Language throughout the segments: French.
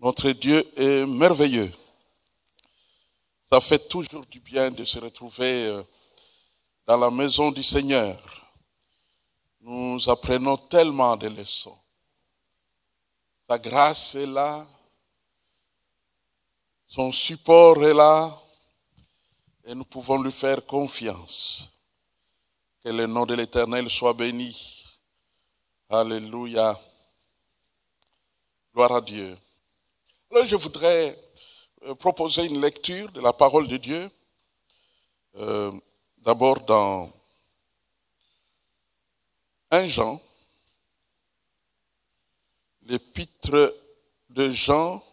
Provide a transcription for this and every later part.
Notre Dieu est merveilleux. Ça fait toujours du bien de se retrouver dans la maison du Seigneur. Nous apprenons tellement de leçons. Sa grâce est là. Son support est là. Et nous pouvons lui faire confiance. Que le nom de l'Éternel soit béni. Alléluia. Gloire à Dieu. Alors je voudrais proposer une lecture de la parole de Dieu. D'abord dans 1 Jean, l'épître de Jean,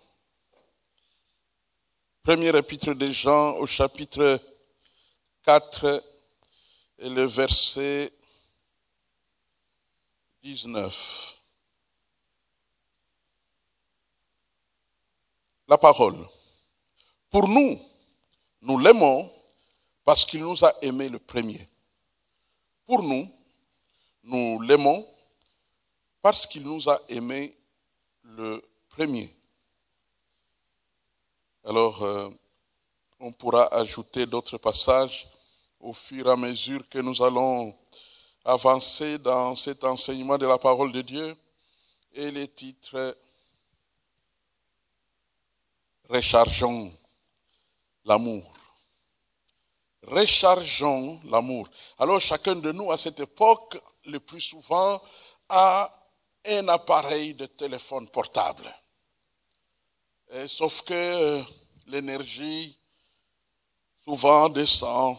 première épître de Jean au chapitre 4 et le verset 19. La parole. Pour nous, nous l'aimons parce qu'il nous a aimés le premier. Pour nous, nous l'aimons parce qu'il nous a aimés le premier. Alors, on pourra ajouter d'autres passages au fur et à mesure que nous allons avancer dans cet enseignement de la parole de Dieu. Et les titres: Rechargeons l'amour. Rechargeons l'amour. Alors chacun de nous à cette époque, le plus souvent, a un appareil de téléphone portable. Sauf que l'énergie souvent descend.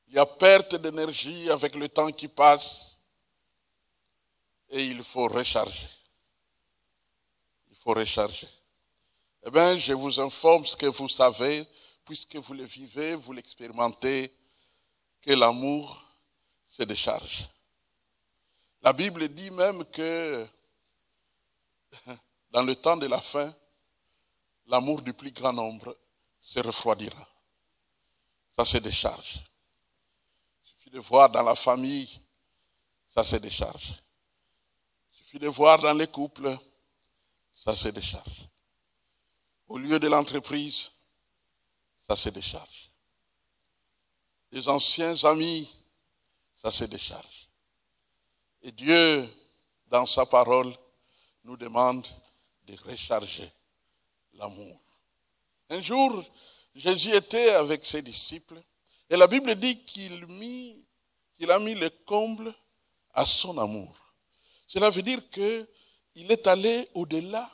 Il y a perte d'énergie avec le temps qui passe. Et il faut recharger. Il faut recharger. Eh bien, je vous informe ce que vous savez, puisque vous le vivez, vous l'expérimentez, que l'amour se décharge. La Bible dit même que dans le temps de la fin, l'amour du plus grand nombre se refroidira. Ça se décharge. Il suffit de voir dans la famille, ça se décharge. Il suffit de voir dans les couples, ça se décharge. Au lieu de l'entreprise, ça se décharge. Les anciens amis, ça se décharge. Et Dieu, dans sa parole, nous demande de recharger l'amour. Un jour, Jésus était avec ses disciples et la Bible dit qu'il a mis le comble à son amour. Cela veut dire qu'il est allé au-delà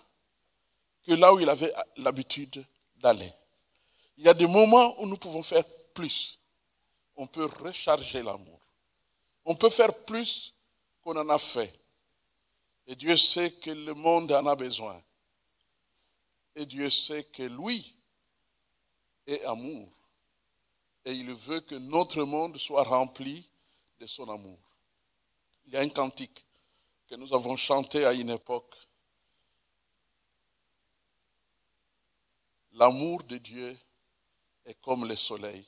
que là où il avait l'habitude d'aller. Il y a des moments où nous pouvons faire plus. On peut recharger l'amour. On peut faire plus qu'on en a fait. Et Dieu sait que le monde en a besoin. Et Dieu sait que lui est amour. Et il veut que notre monde soit rempli de son amour. Il y a un cantique que nous avons chanté à une époque. L'amour de Dieu est comme le soleil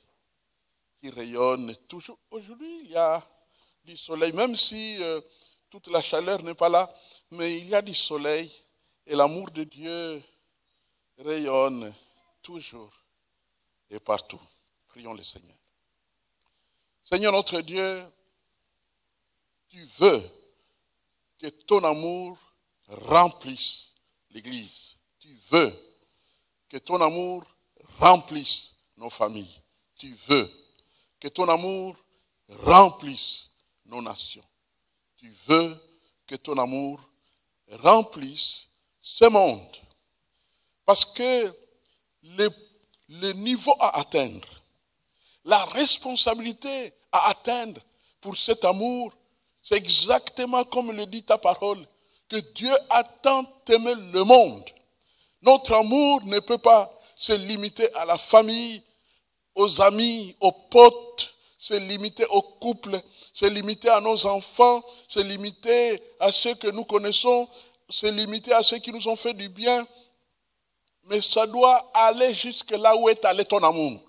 qui rayonne toujours. Aujourd'hui, il y a du soleil, même si toute la chaleur n'est pas là, mais il y a du soleil et l'amour de Dieu rayonne toujours et partout. Prions le Seigneur. Seigneur notre Dieu, tu veux que ton amour remplisse l'Église. Tu veux que ton amour remplisse nos familles. Tu veux que ton amour remplisse nos nations. Tu veux que ton amour remplisse ce monde. Parce que le niveau à atteindre, la responsabilité à atteindre pour cet amour, c'est exactement comme le dit ta parole, que Dieu a tant aimé le monde. Notre amour ne peut pas se limiter à la famille, aux amis, aux potes, se limiter au couple, se limiter à nos enfants, se limiter à ceux que nous connaissons, se limiter à ceux qui nous ont fait du bien. Mais ça doit aller jusque là où est allé ton amour.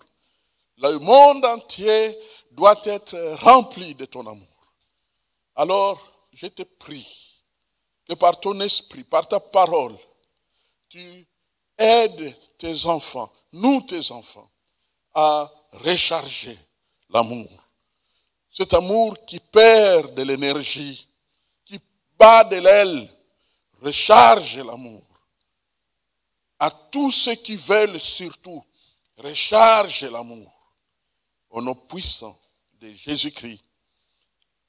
Le monde entier doit être rempli de ton amour. Alors, je te prie que par ton esprit, par ta parole, tu aides tes enfants, nous tes enfants, à recharger l'amour. Cet amour qui perd de l'énergie, qui bat de l'aile, recharge l'amour. À tous ceux qui veulent surtout, recharge l'amour. Au nom puissant de Jésus-Christ.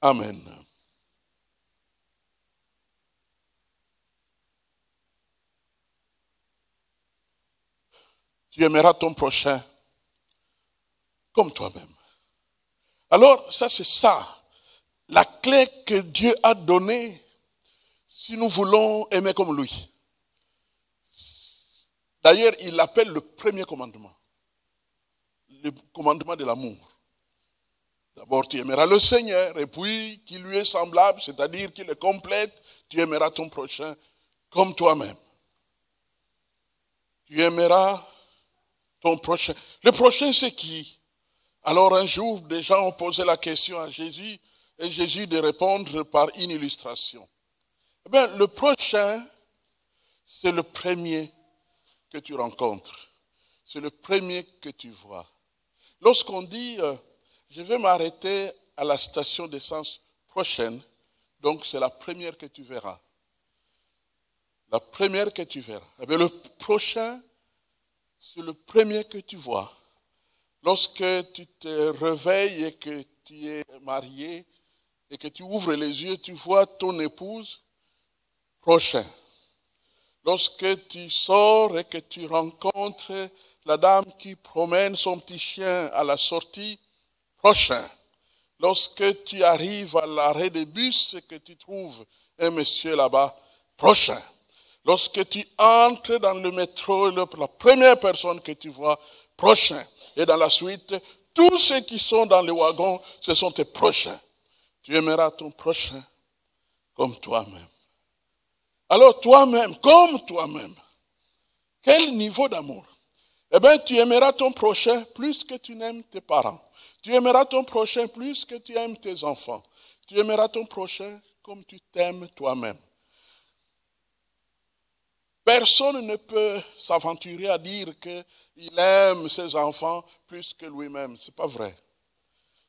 Amen. Tu aimeras ton prochain comme toi-même. Alors, ça c'est ça, la clé que Dieu a donnée si nous voulons aimer comme lui. D'ailleurs, il l'appelle le premier commandement. Le commandement de l'amour. D'abord, tu aimeras le Seigneur, et puis, qui lui est semblable, c'est-à-dire qu'il est complète, tu aimeras ton prochain comme toi-même. Tu aimeras ton prochain. Le prochain, c'est qui? Alors, un jour, des gens ont posé la question à Jésus, et Jésus de répondre par une illustration. Eh bien, le prochain, c'est le premier que tu rencontres. C'est le premier que tu vois. Lorsqu'on dit, je vais m'arrêter à la station d'essence prochaine, donc c'est la première que tu verras. La première que tu verras. Eh bien, le prochain, c'est le premier que tu vois. Lorsque tu te réveilles et que tu es marié et que tu ouvres les yeux, tu vois ton épouse prochain. Lorsque tu sors et que tu rencontres la dame qui promène son petit chien à la sortie, prochain. Lorsque tu arrives à l'arrêt des bus et que tu trouves un monsieur là-bas, prochain. Lorsque tu entres dans le métro, la première personne que tu vois, prochain. Et dans la suite, tous ceux qui sont dans le wagon, ce sont tes prochains. Tu aimeras ton prochain comme toi-même. Alors toi-même, comme toi-même, quel niveau d'amour? Eh bien, tu aimeras ton prochain plus que tu n'aimes tes parents. Tu aimeras ton prochain plus que tu aimes tes enfants. Tu aimeras ton prochain comme tu t'aimes toi-même. Personne ne peut s'aventurer à dire qu'il aime ses enfants plus que lui-même. Ce n'est pas vrai.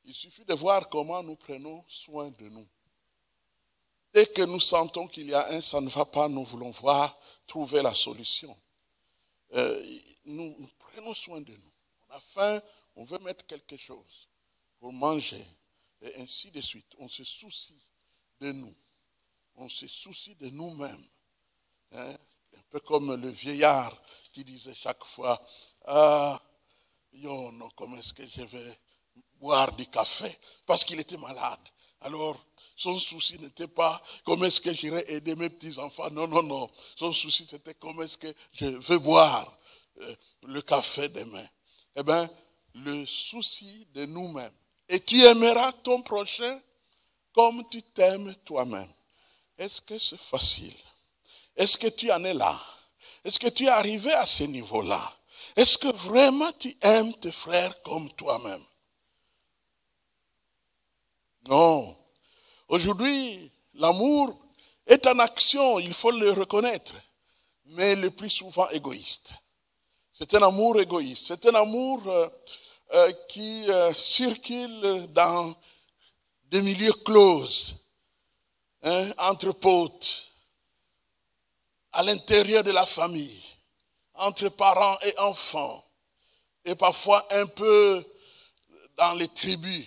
Il suffit de voir comment nous prenons soin de nous. Dès que nous sentons qu'il y a un, ça ne va pas, nous voulons voir, trouver la solution. Nous prenons soin de nous. On a faim, on veut mettre quelque chose pour manger. Et ainsi de suite. On se soucie de nous. On se soucie de nous-mêmes. Hein? Un peu comme le vieillard qui disait chaque fois, ah, non, comment est-ce que je vais boire du café? Parce qu'il était malade. Alors, son souci n'était pas comment est-ce que j'irai aider mes petits-enfants. Non, non, non. Son souci, c'était comment est-ce que je vais boire le café demain. Eh bien, le souci de nous-mêmes. Et tu aimeras ton prochain comme tu t'aimes toi-même. Est-ce que c'est facile? Est-ce que tu en es là? Est-ce que tu es arrivé à ce niveau-là? Est-ce que vraiment tu aimes tes frères comme toi-même? Non. Aujourd'hui, l'amour est en action, il faut le reconnaître, mais le plus souvent égoïste. C'est un amour égoïste, c'est un amour qui circule dans des milieux clos, hein, entre potes, à l'intérieur de la famille, entre parents et enfants, et parfois un peu dans les tribus,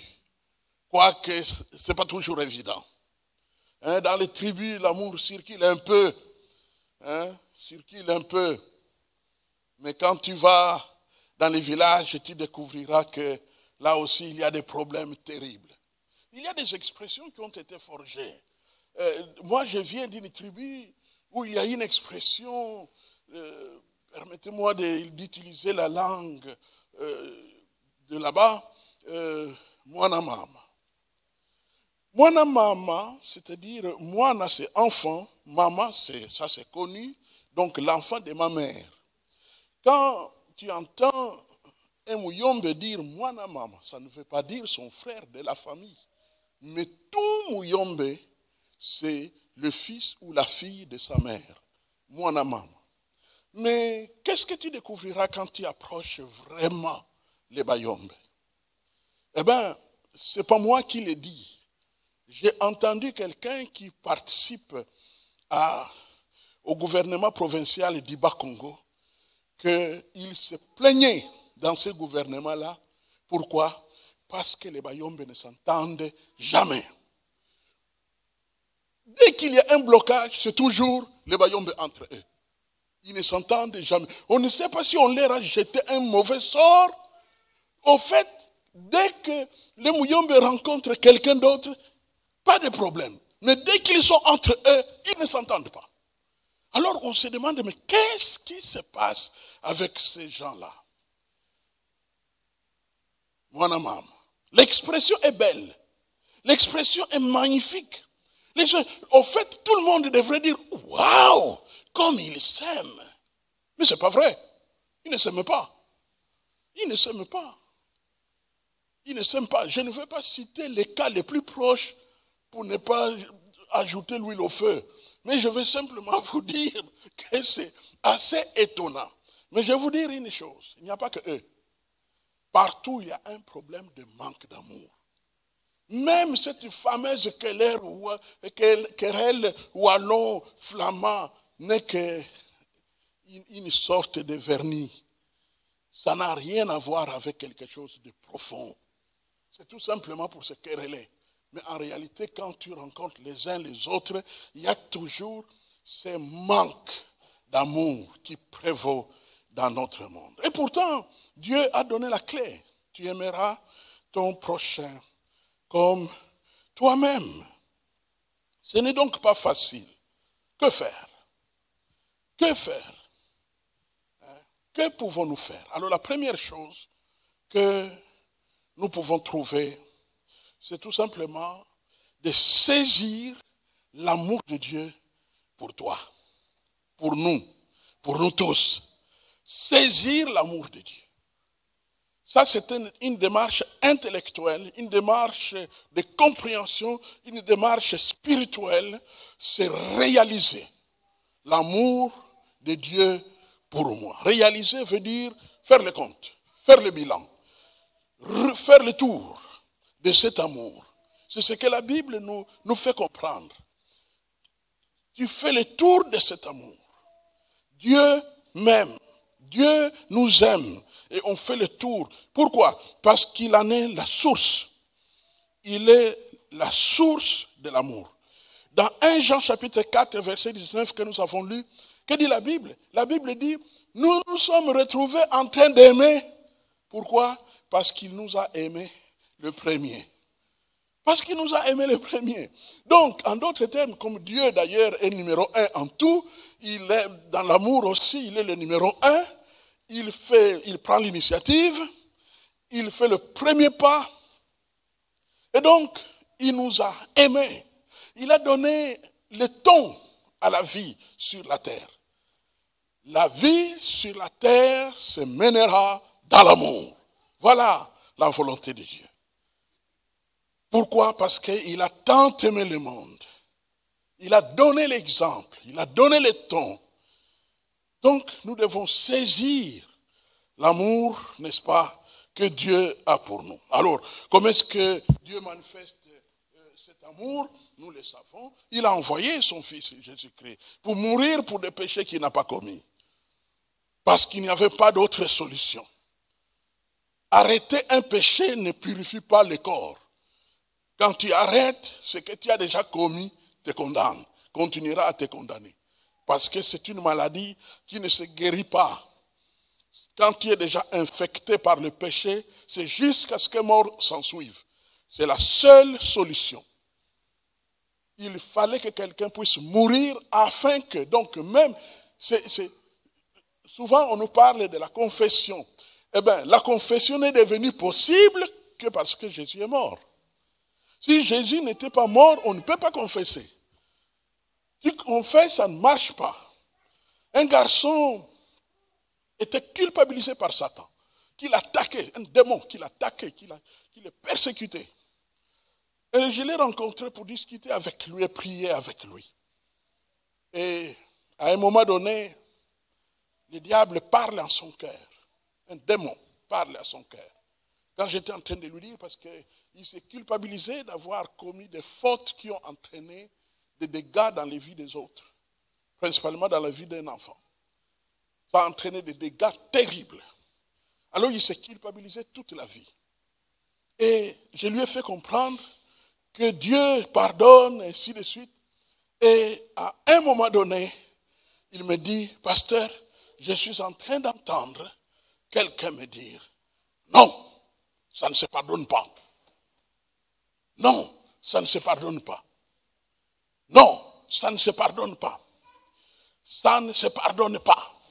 quoique ce n'est pas toujours évident. Hein, dans les tribus, l'amour circule un peu, hein, mais quand tu vas dans les villages, tu découvriras que là aussi, il y a des problèmes terribles. Il y a des expressions qui ont été forgées. Moi, je viens d'une tribu où il y a une expression, permettez-moi d'utiliser la langue de là-bas, Mwana Mama. Mwana Mama, c'est-à-dire Mwana c'est enfant, Mama ça c'est connu, donc l'enfant de ma mère. Quand tu entends un Muyombe dire Mwana Mama, ça ne veut pas dire son frère de la famille, mais tout Muyombe, c'est le fils ou la fille de sa mère, Mwana Mama. Mais qu'est-ce que tu découvriras quand tu approches vraiment les Bayombe? Eh bien, ce n'est pas moi qui l'ai dit. J'ai entendu quelqu'un qui participe au gouvernement provincial d'Iba Congo qu'il se plaignait dans ce gouvernement-là. Pourquoi? Parce que les Bayombe ne s'entendent jamais. Dès qu'il y a un blocage, c'est toujours les Bayombe entre eux. Ils ne s'entendent jamais. On ne sait pas si on leur a jeté un mauvais sort. Au fait, dès que les Muyombe rencontrent quelqu'un d'autre, pas de problème. Mais dès qu'ils sont entre eux, ils ne s'entendent pas. Alors on se demande, mais qu'est-ce qui se passe avec ces gens-là? Mon amant, l'expression est belle. L'expression est magnifique. Au fait, tout le monde devrait dire, waouh, comme ils s'aiment. Mais ce n'est pas vrai. Ils ne s'aiment pas. Ils ne s'aiment pas. Ils ne s'aiment pas. Je ne veux pas citer les cas les plus proches pour ne pas ajouter l'huile au feu. Mais je veux simplement vous dire que c'est assez étonnant. Mais je vais vous dire une chose. Il n'y a pas que eux. Partout, il y a un problème de manque d'amour. Même cette fameuse querelle wallon-flamand n'est qu'une sorte de vernis. Ça n'a rien à voir avec quelque chose de profond. C'est tout simplement pour se quereller. Mais en réalité, quand tu rencontres les uns les autres, il y a toujours ce manque d'amour qui prévaut dans notre monde. Et pourtant, Dieu a donné la clé. Tu aimeras ton prochain comme toi-même. Ce n'est donc pas facile. Que faire? Que faire? Que pouvons-nous faire? Alors la première chose que nous pouvons trouver, c'est tout simplement de saisir l'amour de Dieu pour toi, pour nous tous. Saisir l'amour de Dieu. Ça, c'est une démarche intellectuelle, une démarche de compréhension, une démarche spirituelle. C'est réaliser l'amour de Dieu pour moi. Réaliser veut dire faire le compte, faire le bilan, faire le tour de cet amour. C'est ce que la Bible nous fait comprendre. Tu fais le tour de cet amour. Dieu m'aime. Dieu nous aime. Et on fait le tour. Pourquoi? Parce qu'il en est la source. Il est la source de l'amour. Dans 1 Jean chapitre 4, verset 19 que nous avons lu, que dit la Bible? La Bible dit, nous nous sommes retrouvés en train d'aimer. Pourquoi? Parce qu'il nous a aimés le premier. Parce qu'il nous a aimés le premier. Donc, en d'autres termes, comme Dieu d'ailleurs est numéro 1 en tout, il est dans l'amour aussi, il est le numéro 1. Il prend l'initiative, il fait le premier pas. Et donc, il nous a aimés. Il a donné le ton à la vie sur la terre. La vie sur la terre se mènera dans l'amour. Voilà la volonté de Dieu. Pourquoi? Parce qu'il a tant aimé le monde. Il a donné l'exemple, il a donné le ton. Donc, nous devons saisir l'amour, n'est-ce pas, que Dieu a pour nous. Alors, comment est-ce que Dieu manifeste cet amour? Nous le savons. Il a envoyé son Fils Jésus-Christ pour mourir pour des péchés qu'il n'a pas commis. Parce qu'il n'y avait pas d'autre solution. Arrêter un péché ne purifie pas le corps. Quand tu arrêtes, ce que tu as déjà commis te condamne, continuera à te condamner. Parce que c'est une maladie qui ne se guérit pas. Quand tu es déjà infecté par le péché, c'est jusqu'à ce que mort s'en suive. C'est la seule solution. Il fallait que quelqu'un puisse mourir afin que, donc même, souvent on nous parle de la confession. Eh bien, la confession n'est devenue possible que parce que Jésus est mort. Si Jésus n'était pas mort, on ne peut pas confesser. Tu confesses, ça ne marche pas. Un garçon était culpabilisé par Satan, qui l'attaquait, un démon qui l'attaquait, qui le persécutait. Et je l'ai rencontré pour discuter avec lui et prier avec lui. Et à un moment donné, le diable parle en son cœur. Un démon parle à son cœur. Quand j'étais en train de lui dire, parce qu'il s'est culpabilisé d'avoir commis des fautes qui ont entraîné des dégâts dans les vies des autres, principalement dans la vie d'un enfant. Ça a entraîné des dégâts terribles. Alors il s'est culpabilisé toute la vie. Et je lui ai fait comprendre que Dieu pardonne, et ainsi de suite. Et à un moment donné, il me dit, pasteur, je suis en train d'entendre quelqu'un me dire, non, ça ne se pardonne pas. Non, ça ne se pardonne pas. Non, ça ne se pardonne pas. Ça ne se pardonne pas.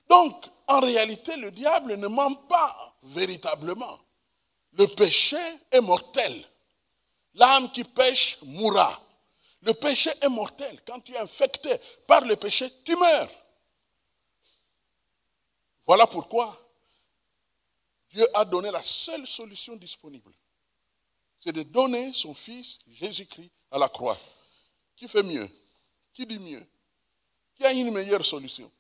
Donc, en réalité, le diable ne ment pas véritablement. Le péché est mortel. L'âme qui pêche mourra. Le péché est mortel. Quand tu es infecté par le péché, tu meurs. Voilà pourquoi Dieu a donné la seule solution disponible. C'est de donner son Fils, Jésus-Christ, à la croix. Qui fait mieux? Qui dit mieux? Qui a une meilleure solution?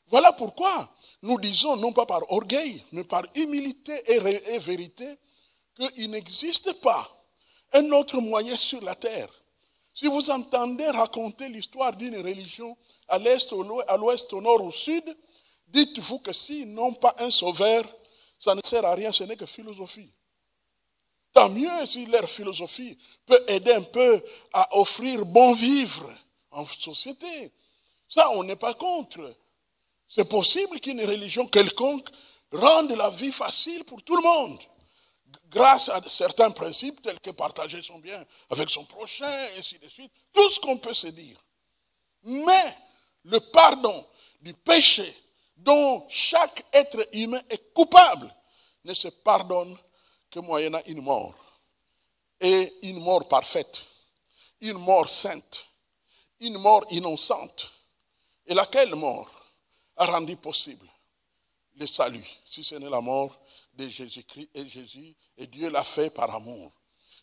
Voilà pourquoi nous disons, non pas par orgueil, mais par humilité et vérité, qu'il n'existe pas un autre moyen sur la terre. Si vous entendez raconter l'histoire d'une religion à l'est, à l'ouest, au nord, au sud, dites-vous que s'ils n'ont pas un sauveur, ça ne sert à rien, ce n'est que philosophie. Tant mieux si leur philosophie peut aider un peu à offrir bon vivre en société. Ça, on n'est pas contre. C'est possible qu'une religion quelconque rende la vie facile pour tout le monde, grâce à certains principes tels que partager son bien avec son prochain, et ainsi de suite. Tout ce qu'on peut se dire. Mais le pardon du péché dont chaque être humain est coupable ne se pardonne que moyennant une mort. Et une mort parfaite, une mort sainte, une mort innocente. Et laquelle mort a rendu possible le salut, si ce n'est la mort de Jésus-Christ et Jésus, et Dieu l'a fait par amour.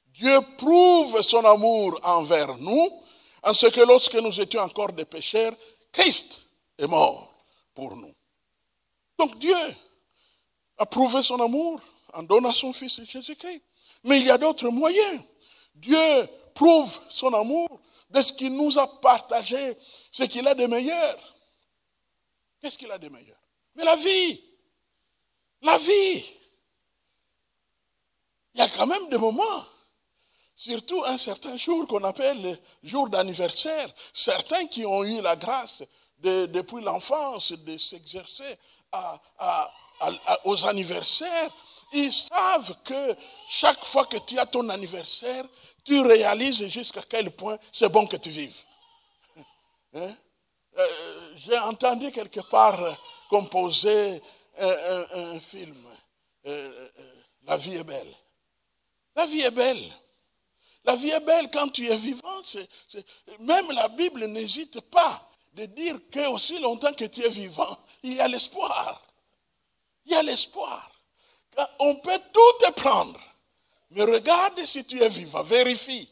Dieu prouve son amour envers nous, en ce que lorsque nous étions encore des pécheurs, Christ est mort pour nous. Donc Dieu a prouvé son amour en donnant son Fils Jésus-Christ. Mais il y a d'autres moyens. Dieu prouve son amour de ce qu'il nous a partagé, ce qu'il a de meilleur. Qu'est-ce qu'il a de meilleur? Mais la vie. La vie. Il y a quand même des moments, surtout un certain jour qu'on appelle le jour d'anniversaire, certains qui ont eu la grâce depuis l'enfance de s'exercer aux anniversaires, ils savent que chaque fois que tu as ton anniversaire, tu réalises jusqu'à quel point c'est bon que tu vives. Hein? J'ai entendu quelque part composer un film, La vie est belle. La vie est belle. La vie est belle quand tu es vivant. Même la Bible n'hésite pas de dire qu'aussi longtemps que tu es vivant, il y a l'espoir. Il y a l'espoir. On peut tout te prendre. Mais regarde si tu es vivant. Vérifie.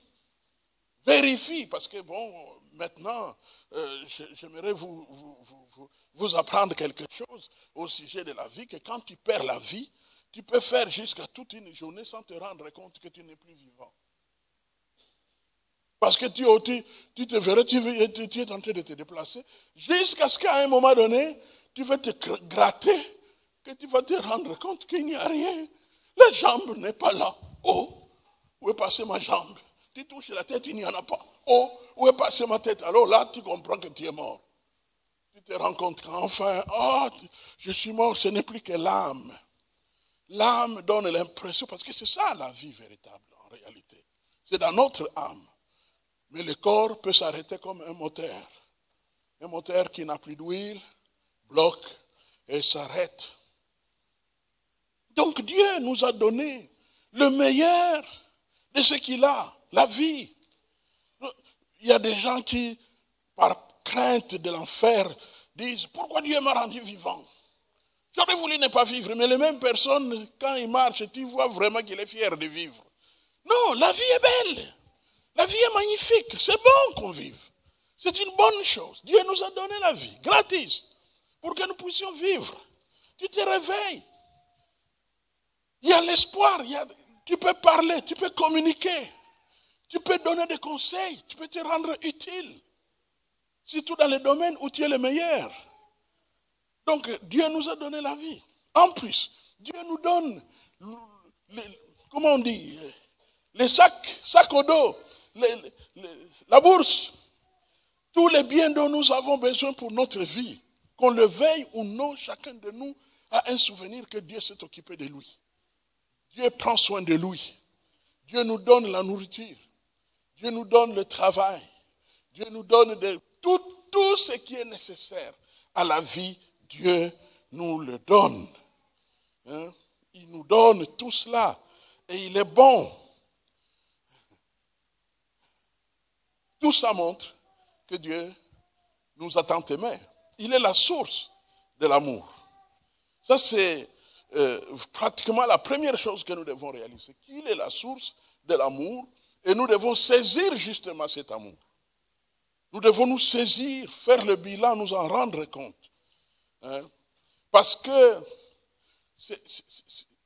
Vérifie. Parce que bon, maintenant, j'aimerais vous apprendre quelque chose au sujet de la vie. Que quand tu perds la vie, tu peux faire jusqu'à toute une journée sans te rendre compte que tu n'es plus vivant. Parce que tu te verrais, tu es en train de te déplacer, jusqu'à ce qu'à un moment donné, tu vas te gratter, que tu vas te rendre compte qu'il n'y a rien. La jambe n'est pas là. Oh, où est passée ma jambe? Tu touches la tête, il n'y en a pas. Oh, où est passée ma tête? Alors là, tu comprends que tu es mort. Tu te rends compte qu'enfin, oh, je suis mort, ce n'est plus que l'âme. L'âme donne l'impression, parce que c'est ça la vie véritable en réalité. C'est dans notre âme. Mais le corps peut s'arrêter comme un moteur. Un moteur qui n'a plus d'huile, bloque et s'arrête. Donc Dieu nous a donné le meilleur de ce qu'il a, la vie. Il y a des gens qui, par crainte de l'enfer, disent, pourquoi Dieu m'a rendu vivant? J'aurais voulu ne pas vivre, mais les mêmes personnes, quand ils marchent, tu vois vraiment qu'il est fier de vivre. Non, la vie est belle. La vie est magnifique. C'est bon qu'on vive. C'est une bonne chose. Dieu nous a donné la vie, gratis. pour que nous puissions vivre. Tu te réveilles. Il y a l'espoir, tu peux parler, tu peux communiquer, tu peux donner des conseils, tu peux te rendre utile. Surtout dans les domaines où tu es le meilleur. Donc Dieu nous a donné la vie. En plus, Dieu nous donne, comment on dit, les sacs au dos, la bourse, tous les biens dont nous avons besoin pour notre vie. Qu'on le veuille ou non, chacun de nous a un souvenir que Dieu s'est occupé de lui. Dieu prend soin de lui. Dieu nous donne la nourriture. Dieu nous donne le travail. Dieu nous donne tout ce qui est nécessaire à la vie. Dieu nous le donne. Hein? Il nous donne tout cela. Et il est bon. Tout ça montre que Dieu nous a tant aimés. Il est la source de l'amour. Ça, c'est pratiquement la première chose que nous devons réaliser. Qu'il est la source de l'amour et nous devons saisir justement cet amour. Nous devons nous saisir, faire le bilan, nous en rendre compte. Hein? Parce que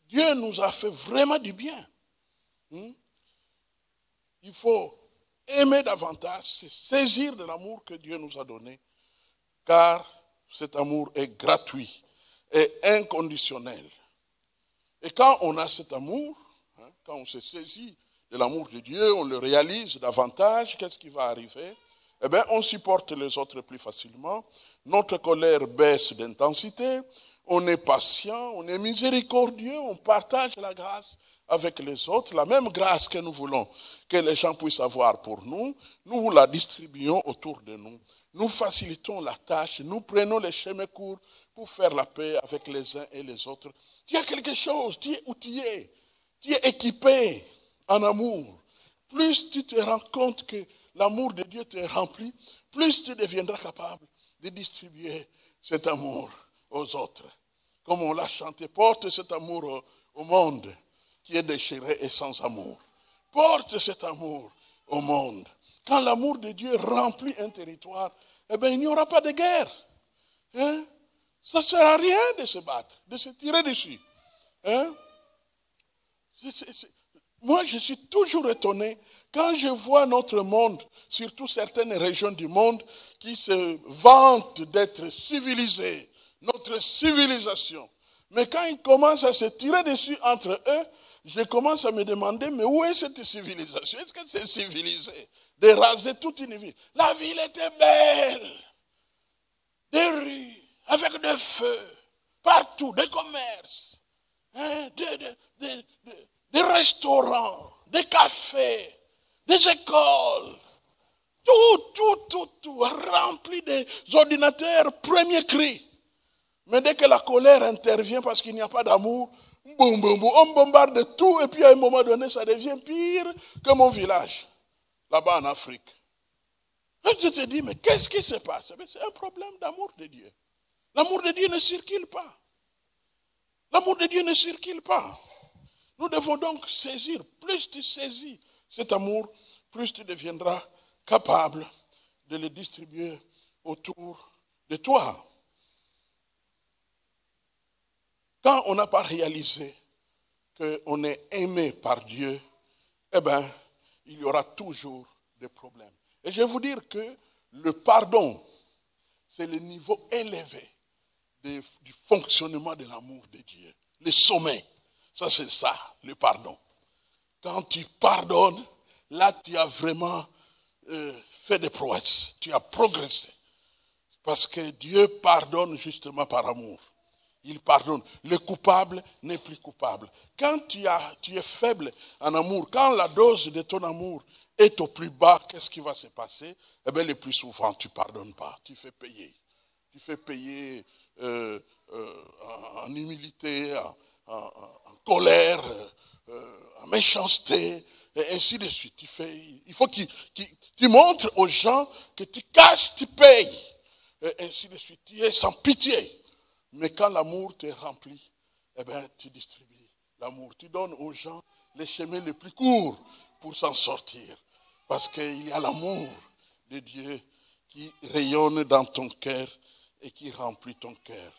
Dieu nous a fait vraiment du bien. Il faut aimer davantage, se saisir de l'amour que Dieu nous a donné, car cet amour est gratuit et inconditionnel. Et quand on a cet amour, quand on se saisit de l'amour de Dieu, on le réalise davantage, qu'est-ce qui va arriver? Eh bien, on supporte les autres plus facilement, notre colère baisse d'intensité, on est patient, on est miséricordieux, on partage la grâce avec les autres, la même grâce que nous voulons que les gens puissent avoir pour nous, nous la distribuons autour de nous. Nous facilitons la tâche, nous prenons les chemins courts pour faire la paix avec les uns et les autres. Tu as quelque chose, tu es outillé, tu es équipé en amour. Plus tu te rends compte que l'amour de Dieu te remplit, plus tu deviendras capable de distribuer cet amour aux autres. Comme on l'a chanté, porte cet amour au monde qui est déchiré et sans amour. Porte cet amour au monde. Quand l'amour de Dieu remplit un territoire, eh bien, il n'y aura pas de guerre. Hein? Ça ne sert à rien de se battre, de se tirer dessus. Hein? Moi, je suis toujours étonné quand je vois notre monde, surtout certaines régions du monde, qui se vantent d'être civilisées, notre civilisation. Mais quand ils commencent à se tirer dessus entre eux, je commence à me demander, mais où est cette civilisation? Est-ce que c'est civilisé de raser toute une ville? La ville était belle. Des rues, avec des feux, partout, des commerces, hein, des restaurants, des cafés, des écoles. Tout, rempli des ordinateurs premier cri. Mais dès que la colère intervient parce qu'il n'y a pas d'amour, boum, on bombarde tout et puis à un moment donné, ça devient pire que mon village, là-bas en Afrique. Et je te dis, mais qu'est-ce qui se passe? C'est un problème d'amour de Dieu. L'amour de Dieu ne circule pas. L'amour de Dieu ne circule pas. Nous devons donc saisir, plus tu saisis cet amour, plus tu deviendras capable de le distribuer autour de toi. Quand on n'a pas réalisé qu'on est aimé par Dieu, eh bien, il y aura toujours des problèmes. Et je vais vous dire que le pardon, c'est le niveau élevé du fonctionnement de l'amour de Dieu. Le sommet, ça c'est ça, le pardon. Quand tu pardonnes, là tu as vraiment fait des prouesses, tu as progressé. Parce que Dieu pardonne justement par amour. Il pardonne. Le coupable n'est plus coupable. Quand tu es faible en amour, quand la dose de ton amour est au plus bas, qu'est-ce qui va se passer? Eh bien, le plus souvent, tu ne pardonnes pas. Tu fais payer. Tu fais payer en humilité, en colère, en méchanceté, et ainsi de suite. Il faut que tu montres aux gens que tu casses, tu payes, et ainsi de suite. Tu es sans pitié. Mais quand l'amour te remplit, eh bien, tu distribues l'amour. Tu donnes aux gens les chemins les plus courts pour s'en sortir. Parce qu'il y a l'amour de Dieu qui rayonne dans ton cœur et qui remplit ton cœur.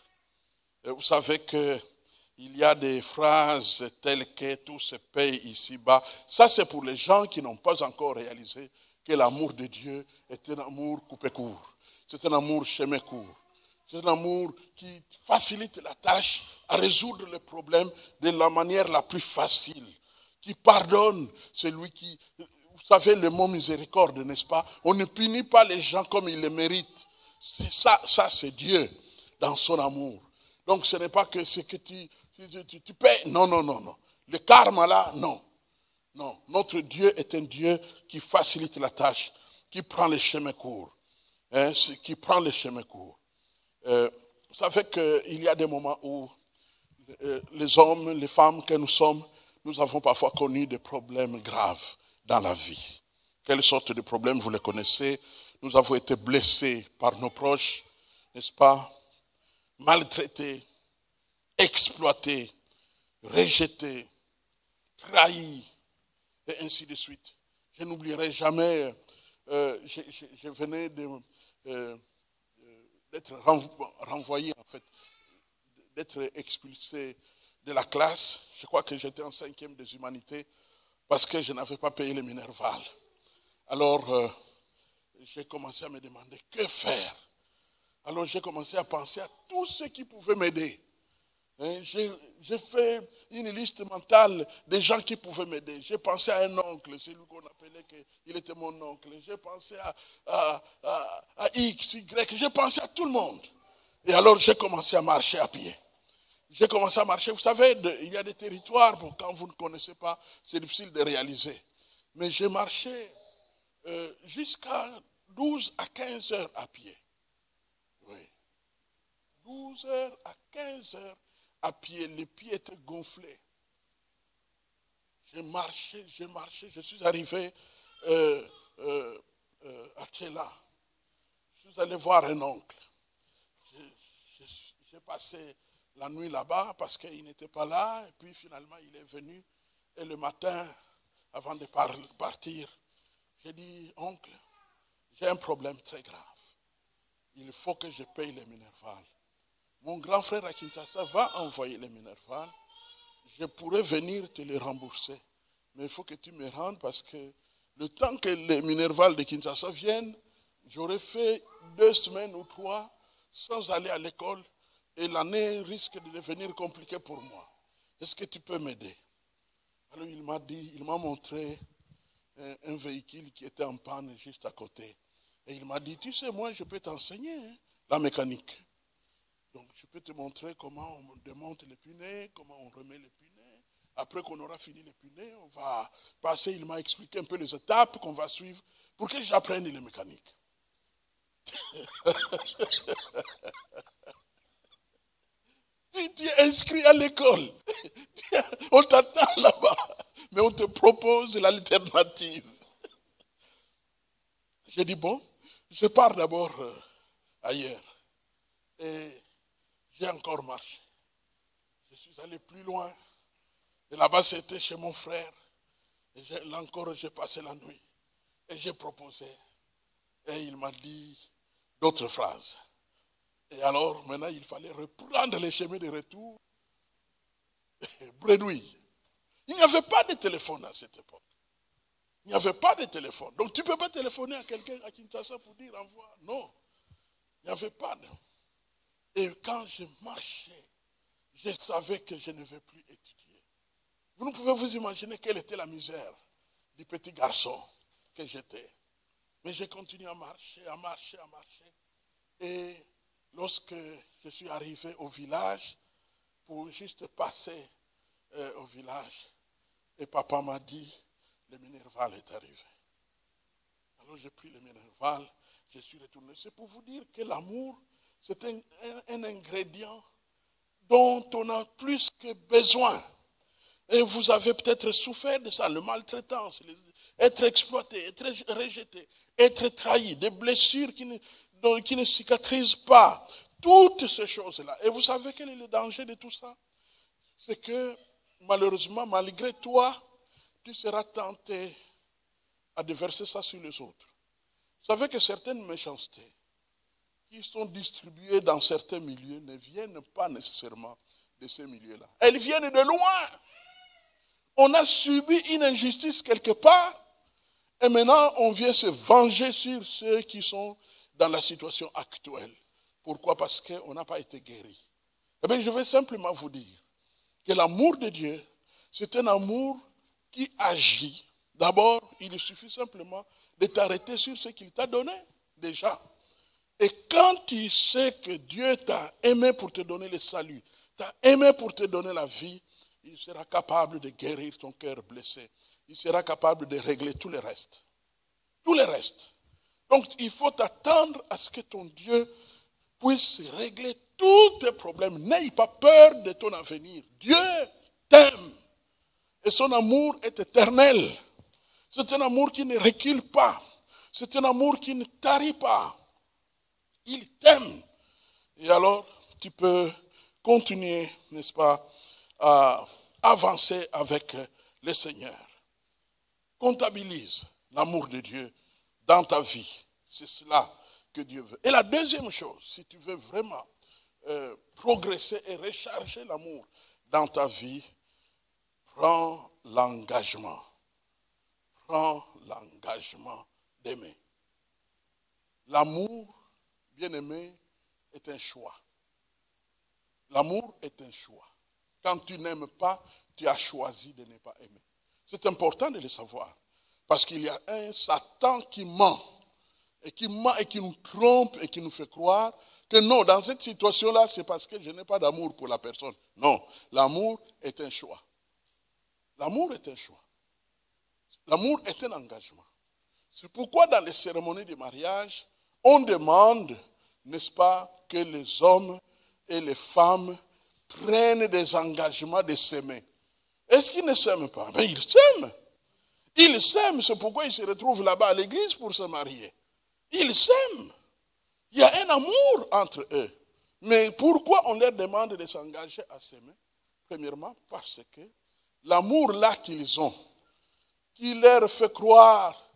Et vous savez qu'il y a des phrases telles que tout se paye ici-bas. Ça, c'est pour les gens qui n'ont pas encore réalisé que l'amour de Dieu est un amour coupé court. C'est un amour chemin court. C'est un amour qui facilite la tâche à résoudre les problèmes de la manière la plus facile. Qui pardonne celui qui... Vous savez le mot miséricorde, n'est-ce pas? On ne punit pas les gens comme ils le méritent. C'est ça c'est Dieu dans son amour. Donc ce n'est pas que ce que tu paies. Non. Le karma là, non. Non. Notre Dieu est un Dieu qui facilite la tâche, qui prend les chemins courts. Qui prend les chemins courts. Vous savez qu'il y a des moments où les hommes, les femmes que nous sommes, nous avons parfois connu des problèmes graves dans la vie. Quelles sortes de problèmes, vous les connaissez? Nous avons été blessés par nos proches, n'est-ce pas? Maltraités, exploités, rejetés, trahis, et ainsi de suite. Je n'oublierai jamais, je venais d'être renvoyé, en fait, d'être expulsé de la classe. Je crois que j'étais en 5e des humanités parce que je n'avais pas payé le Minerval. Alors, j'ai commencé à me demander que faire. Alors, j'ai commencé à penser à tout ce qui pouvait m'aider. J'ai fait une liste mentale des gens qui pouvaient m'aider. J'ai pensé à un oncle, celui qu'on appelait qu'il était mon oncle. J'ai pensé à X, Y, j'ai pensé à tout le monde. Et alors, j'ai commencé à marcher à pied. J'ai commencé à marcher. Vous savez, il y a des territoires, bon, quand vous ne connaissez pas, c'est difficile de réaliser. Mais j'ai marché jusqu'à 12 à 15 heures à pied. Oui. 12 heures à 15 heures à pied. Les pieds étaient gonflés. J'ai marché, je suis arrivé à Tchela. Je suis allé voir un oncle. J'ai passé la nuit là-bas parce qu'il n'était pas là. Et puis finalement, il est venu. Et le matin, avant de partir, j'ai dit, oncle, j'ai un problème très grave. Il faut que je paye les Minerval. Mon grand frère à Kinshasa va envoyer les Minerval. Je pourrais venir te les rembourser. Mais il faut que tu me rendes parce que le temps que les Minerval de Kinshasa viennent, j'aurais fait 2 semaines ou 3 sans aller à l'école. Et l'année risque de devenir compliquée pour moi. Est-ce que tu peux m'aider? Alors il m'a montré un véhicule qui était en panne juste à côté. Et il m'a dit, tu sais, moi je peux t'enseigner la mécanique. Donc je peux te montrer comment on démonte les punais, comment on remet les punais. Après qu'on aura fini les punais, on va passer, il m'a expliqué un peu les étapes qu'on va suivre pour que j'apprenne les mécaniques. Tu es inscrit à l'école. On t'attend là-bas. Mais on te propose l'alternative. J'ai dit, bon, je pars d'abord ailleurs. Et j'ai encore marché. Je suis allé plus loin. Et là-bas, c'était chez mon frère. Et là encore, j'ai passé la nuit. Et j'ai proposé. Et il m'a dit d'autres phrases. Et alors, maintenant, il fallait reprendre les chemins de retour. Bredouille. Il n'y avait pas de téléphone à cette époque. Il n'y avait pas de téléphone. Donc, tu ne peux pas téléphoner à quelqu'un à Kinshasa pour dire envoie. Non. Il n'y avait pas. Non. Et quand je marchais, je savais que je ne vais plus étudier. Vous ne pouvez vous imaginer quelle était la misère du petit garçon que j'étais. Mais j'ai continué à marcher, à marcher, à marcher. Et lorsque je suis arrivé au village, pour juste passer au village, et papa m'a dit, le Minerval est arrivé. Alors j'ai pris le Minerval, je suis retourné. C'est pour vous dire que l'amour, c'est un ingrédient dont on a plus que besoin. Et vous avez peut-être souffert de ça, le maltraitance, être exploité, être rejeté, être trahi, des blessures qui ne cicatrisent pas. Toutes ces choses-là. Et vous savez quel est le danger de tout ça? C'est que malheureusement, malgré toi, tu seras tenté à déverser ça sur les autres. Vous savez que certaines méchancetés qui sont distribuées dans certains milieux ne viennent pas nécessairement de ces milieux-là. Elles viennent de loin. On a subi une injustice quelque part et maintenant on vient se venger sur ceux qui sont dans la situation actuelle. Pourquoi? Parce qu'on n'a pas été guéri. Eh bien, je vais simplement vous dire que l'amour de Dieu, c'est un amour qui agit. D'abord, il suffit simplement de t'arrêter sur ce qu'il t'a donné déjà. Et quand tu sais que Dieu t'a aimé pour te donner le salut, t'a aimé pour te donner la vie, il sera capable de guérir ton cœur blessé. Il sera capable de régler tout le reste. Tout le reste. Donc, il faut t'attendre à ce que ton Dieu puisse régler tous tes problèmes. N'aie pas peur de ton avenir. Dieu t'aime. Et son amour est éternel. C'est un amour qui ne recule pas. C'est un amour qui ne tarit pas. Il t'aime. Et alors, tu peux continuer, n'est-ce pas, à avancer avec le Seigneur. Comptabilise l'amour de Dieu dans ta vie. C'est cela que Dieu veut. Et la deuxième chose, si tu veux vraiment progresser et recharger l'amour dans ta vie, prends l'engagement. Prends l'engagement d'aimer. L'amour, bien-aimé, est un choix. L'amour est un choix. Quand tu n'aimes pas, tu as choisi de ne pas aimer. C'est important de le savoir. Parce qu'il y a un Satan qui ment et qui nous trompe et qui nous fait croire que non, dans cette situation-là, c'est parce que je n'ai pas d'amour pour la personne. Non, l'amour est un choix. L'amour est un choix. L'amour est un engagement. C'est pourquoi dans les cérémonies de mariage, on demande, n'est-ce pas, que les hommes et les femmes prennent des engagements de s'aimer. Est-ce qu'ils ne s'aiment pas? Mais ils s'aiment. Ils s'aiment, c'est pourquoi ils se retrouvent là-bas à l'église pour se marier. Ils s'aiment. Il y a un amour entre eux. Mais pourquoi on leur demande de s'engager à s'aimer? Premièrement, parce que l'amour là qu'ils ont, qui leur fait croire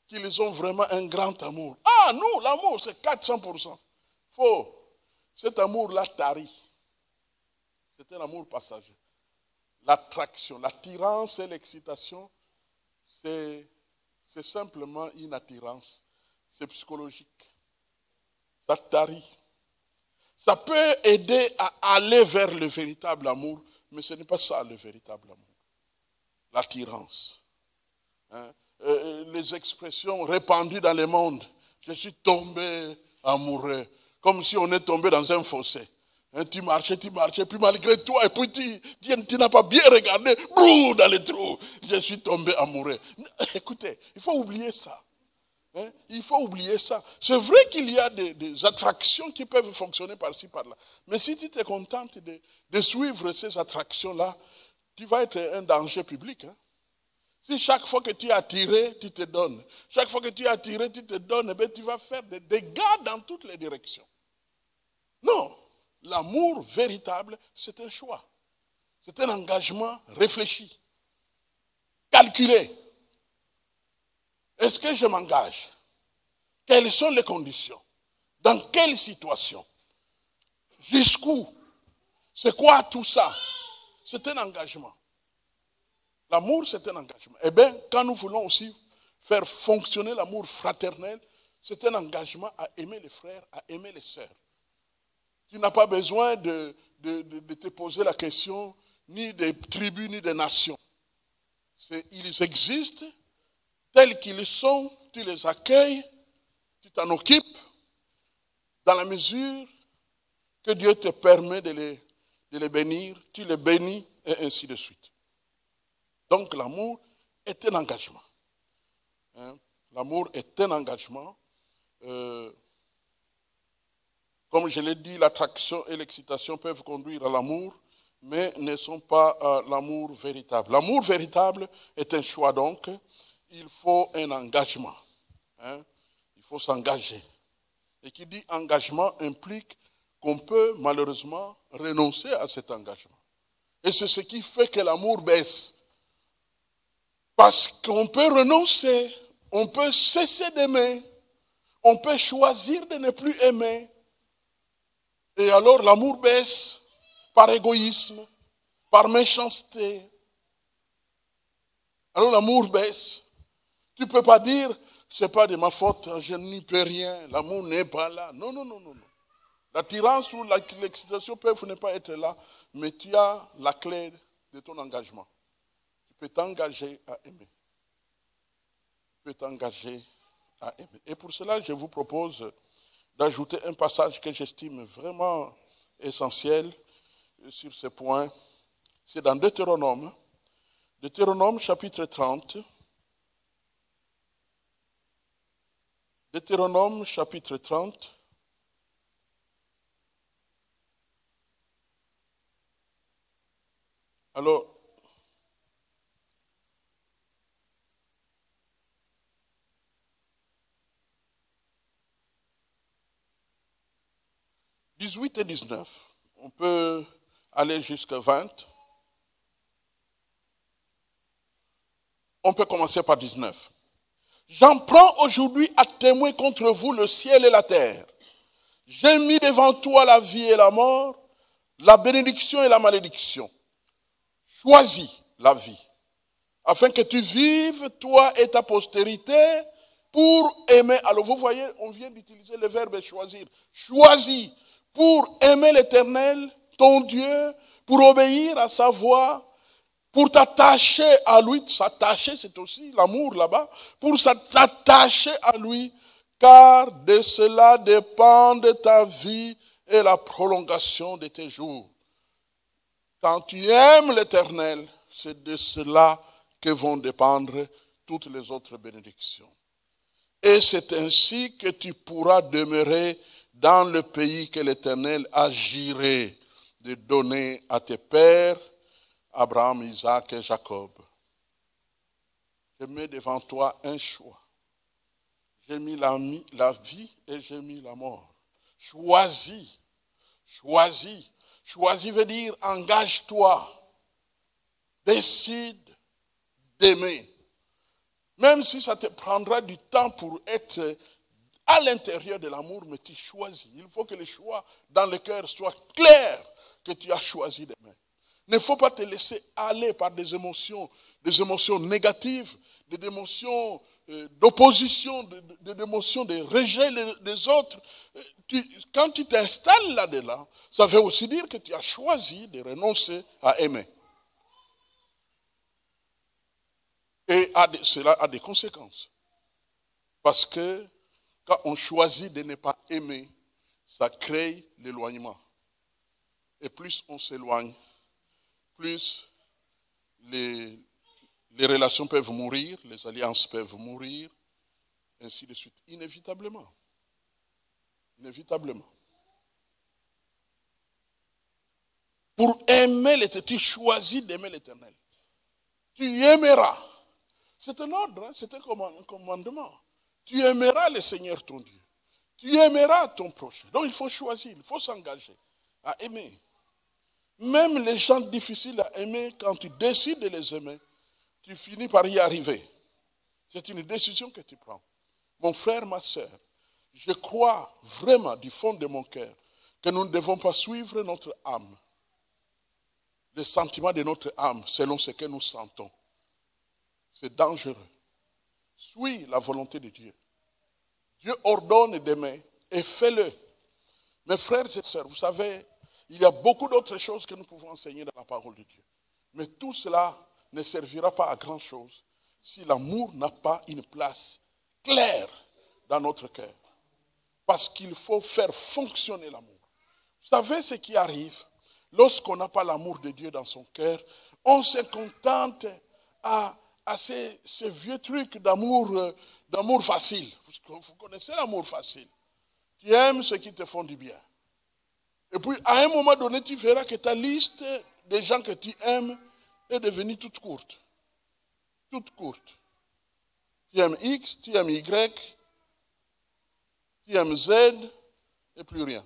qu'ils ont vraiment un grand amour. Ah, nous, l'amour, c'est 400%. Faux. Cet amour-là tarit. C'est un amour passager. L'attraction, l'attirance et l'excitation, c'est simplement une attirance. C'est psychologique. Ça tarit. Ça peut aider à aller vers le véritable amour, mais ce n'est pas ça le véritable amour. L'attirance. Hein? Les expressions répandues dans le monde. Je suis tombé amoureux. Comme si on est tombé dans un fossé. Hein, tu marchais, puis malgré toi, et puis tu n'as pas bien regardé, brou, dans le trou. Je suis tombé amoureux. Écoutez, il faut oublier ça. Hein, il faut oublier ça. C'est vrai qu'il y a des attractions qui peuvent fonctionner par-ci, par-là. Mais si tu te contentes de suivre ces attractions-là, tu vas être un danger public. Hein. Si chaque fois que tu es attiré, tu te donnes. Chaque fois que tu es attiré, tu te donnes, eh bien, tu vas faire des dégâts dans toutes les directions. Non, l'amour véritable, c'est un choix. C'est un engagement réfléchi, calculé. Est-ce que je m'engage? Quelles sont les conditions? Dans quelle situation? Jusqu'où? C'est quoi tout ça? C'est un engagement. L'amour, c'est un engagement. Eh bien, quand nous voulons aussi faire fonctionner l'amour fraternel, c'est un engagement à aimer les frères, à aimer les sœurs. Tu n'as pas besoin de te poser la question ni des tribus, ni des nations. Ils existent, tels qu'ils sont, tu les accueilles, tu t'en occupes, dans la mesure que Dieu te permet de les bénir, tu les bénis, et ainsi de suite. Donc l'amour est un engagement. Hein? L'amour est un engagement. Comme je l'ai dit, l'attraction et l'excitation peuvent conduire à l'amour, mais ne sont pas l'amour véritable. L'amour véritable est un choix donc. Il faut un engagement. Hein? Il faut s'engager. Et qui dit engagement implique qu'on peut malheureusement renoncer à cet engagement. Et c'est ce qui fait que l'amour baisse. Parce qu'on peut renoncer, on peut cesser d'aimer, on peut choisir de ne plus aimer. Et alors l'amour baisse par égoïsme, par méchanceté. Alors l'amour baisse. Tu ne peux pas dire, ce n'est pas de ma faute, je n'y peux rien, l'amour n'est pas là. Non, non, non, non. L'attirance ou l'excitation peuvent ne pas être là, mais tu as la clé de ton engagement. Tu peux t'engager à aimer. Tu peux t'engager à aimer. Et pour cela, je vous propose d'ajouter un passage que j'estime vraiment essentiel sur ce point. C'est dans Deutéronome. Deutéronome chapitre 30. Deutéronome chapitre 30. Alors, « 18 et 19, on peut aller jusqu'à 20. On peut commencer par 19. J'en prends aujourd'hui à témoin contre vous le ciel et la terre. J'ai mis devant toi la vie et la mort, la bénédiction et la malédiction. Choisis la vie, afin que tu vives, toi et ta postérité, pour aimer. Alors vous voyez, on vient d'utiliser le verbe choisir. Choisis pour aimer l'Éternel, ton Dieu, pour obéir à sa voix, pour t'attacher à lui. S'attacher, c'est aussi l'amour là-bas. Pour t'attacher à lui, car de cela dépendent ta vie et la prolongation de tes jours. Quand tu aimes l'Éternel, c'est de cela que vont dépendre toutes les autres bénédictions. Et c'est ainsi que tu pourras demeurer dans le pays que l'Éternel a juré de donner à tes pères, Abraham, Isaac et Jacob. Je mets devant toi un choix. J'ai mis la vie et j'ai mis la mort. Choisis. Choisis. Choisis veut dire engage-toi. Décide d'aimer. Même si ça te prendra du temps pour être à l'intérieur de l'amour, mais tu choisis. Il faut que le choix dans le cœur soit clair que tu as choisi d'aimer. Il ne faut pas te laisser aller par des émotions négatives, des émotions d'opposition, des émotions de rejet des autres. Quand tu t'installes là-dedans, ça veut aussi dire que tu as choisi de renoncer à aimer. Et cela a des conséquences. Parce que quand on choisit de ne pas aimer, ça crée l'éloignement. Et plus on s'éloigne, plus les relations peuvent mourir, les alliances peuvent mourir, ainsi de suite. Inévitablement. Inévitablement. Pour aimer l'Éternel, tu choisis d'aimer l'Éternel. Tu aimeras. C'est un ordre, hein? C'est un commandement. Tu aimeras le Seigneur ton Dieu. Tu aimeras ton prochain. Donc il faut choisir, il faut s'engager à aimer. Même les gens difficiles à aimer, quand tu décides de les aimer, tu finis par y arriver. C'est une décision que tu prends. Mon frère, ma soeur, je crois vraiment du fond de mon cœur que nous ne devons pas suivre notre âme, les sentiments de notre âme selon ce que nous sentons. C'est dangereux. Suis la volonté de Dieu. Dieu ordonne d'aimer et fais-le. Mes frères et sœurs, vous savez, il y a beaucoup d'autres choses que nous pouvons enseigner dans la parole de Dieu. Mais tout cela ne servira pas à grand chose si l'amour n'a pas une place claire dans notre cœur. Parce qu'il faut faire fonctionner l'amour. Vous savez ce qui arrive lorsqu'on n'a pas l'amour de Dieu dans son cœur? On se contente à ces vieux trucs d'amour facile. Vous connaissez l'amour facile. Tu aimes ceux qui te font du bien. Et puis, à un moment donné, tu verras que ta liste des gens que tu aimes est devenue toute courte. Toute courte. Tu aimes X, tu aimes Y, tu aimes Z, et plus rien.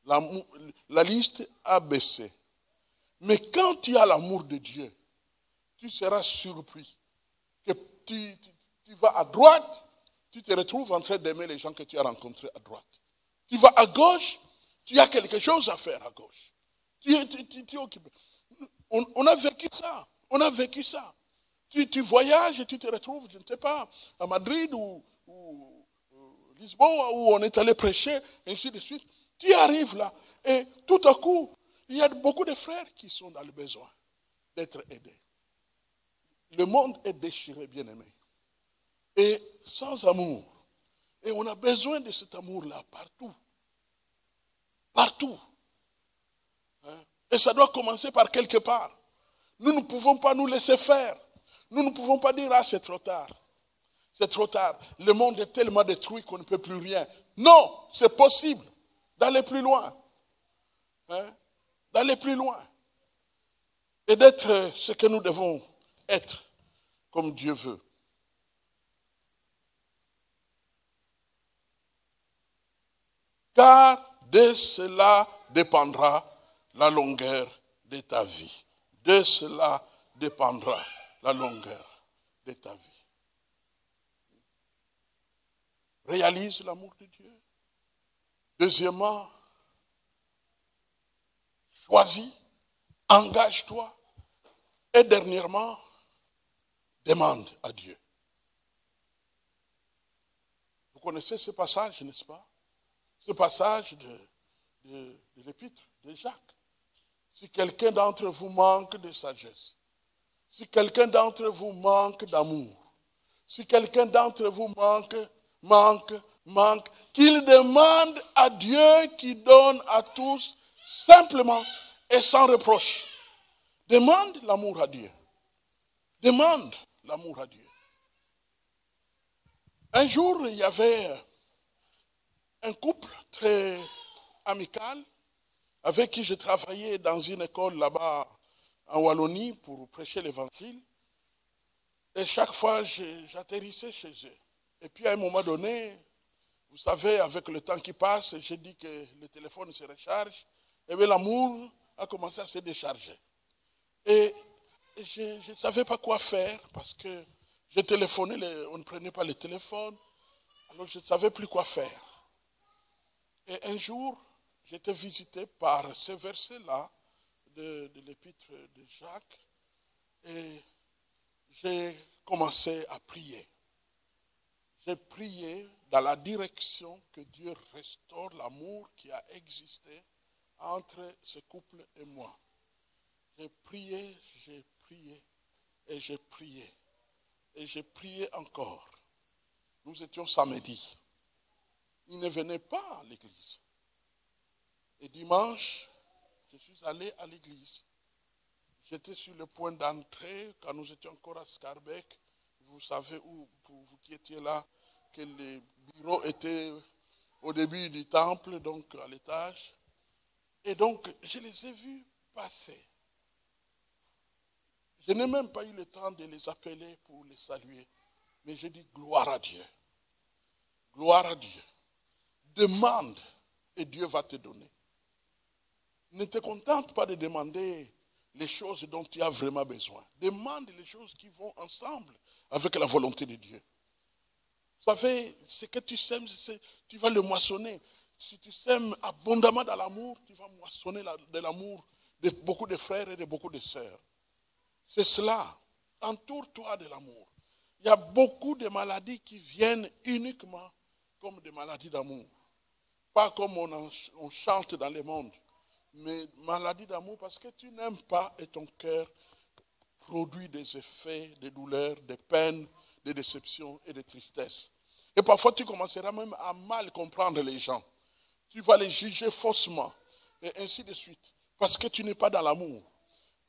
La liste a baissé. Mais quand tu as l'amour de Dieu, tu seras surpris que tu vas à droite, tu te retrouves en train d'aimer les gens que tu as rencontrés à droite. Tu vas à gauche, Tu as quelque chose à faire à gauche. Tu es occupé. On a vécu ça. On a vécu ça. Tu voyages et tu te retrouves, je ne sais pas, à Madrid ou Lisbonne, où on est allé prêcher, et ainsi de suite. Tu arrives là, et tout à coup, il y a beaucoup de frères qui sont dans le besoin d'être aidés. Le monde est déchiré, bien-aimé. Et sans amour. Et on a besoin de cet amour-là partout. Partout. Et ça doit commencer par quelque part. Nous ne pouvons pas nous laisser faire. Nous ne pouvons pas dire, ah, c'est trop tard. C'est trop tard. Le monde est tellement détruit qu'on ne peut plus rien. Non, c'est possible d'aller plus loin. D'aller plus loin. Et d'être ce que nous devons être, comme Dieu veut. Car de cela dépendra la longueur de ta vie. De cela dépendra la longueur de ta vie. Réalise l'amour de Dieu. Deuxièmement, choisis, engage-toi. Et dernièrement, demande à Dieu. Vous connaissez ce passage, n'est-ce pas? Ce passage de l'épître de Jacques. Si quelqu'un d'entre vous manque de sagesse, si quelqu'un d'entre vous manque d'amour, si quelqu'un d'entre vous manque, qu'il demande à Dieu qui donne à tous simplement et sans reproche. Demande l'amour à Dieu. Demande l'amour à Dieu. Un jour, il y avait un couple très amical avec qui je travaillais dans une école là-bas en Wallonie pour prêcher l'évangile. Et chaque fois, j'atterrissais chez eux. Et puis à un moment donné, vous savez, avec le temps qui passe, j'ai dit que le téléphone se recharge. Et bien l'amour a commencé à se décharger. Et je ne savais pas quoi faire parce que je téléphonais, on ne prenait pas le téléphone. Alors je ne savais plus quoi faire. Et un jour, j'étais visité par ce verset-là de l'épître de Jacques. Et j'ai commencé à prier. J'ai prié dans la direction que Dieu restaure l'amour qui a existé entre ce couple et moi. J'ai prié et j'ai prié. Et j'ai prié encore. Nous étions samedi. Il ne venait pas à l'église. Et dimanche, je suis allé à l'église. J'étais sur le point d'entrer quand nous étions encore à Scarbeck. Vous savez où, pour vous qui étiez là, que les bureaux étaient au début du temple, donc à l'étage. Et donc, je les ai vus passer. Je n'ai même pas eu le temps de les appeler pour les saluer. Mais j'ai dit gloire à Dieu. Gloire à Dieu. Demande et Dieu va te donner. Ne te contente pas de demander les choses dont tu as vraiment besoin. Demande les choses qui vont ensemble avec la volonté de Dieu. Vous savez, ce que tu sèmes, tu vas le moissonner. Si tu sèmes abondamment dans l'amour, tu vas moissonner de l'amour de beaucoup de frères et de beaucoup de sœurs. C'est cela. Entoure-toi de l'amour. Il y a beaucoup de maladies qui viennent uniquement comme des maladies d'amour. Pas comme on chante dans le monde, mais maladie d'amour parce que tu n'aimes pas et ton cœur produit des effets, des douleurs, des peines, des déceptions et des tristesses. Et parfois tu commenceras même à mal comprendre les gens. Tu vas les juger faussement et ainsi de suite parce que tu n'es pas dans l'amour.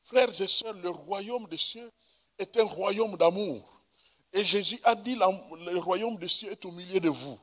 Frères et sœurs, le royaume des cieux est un royaume d'amour. Et Jésus a dit le royaume des cieux est au milieu de vous.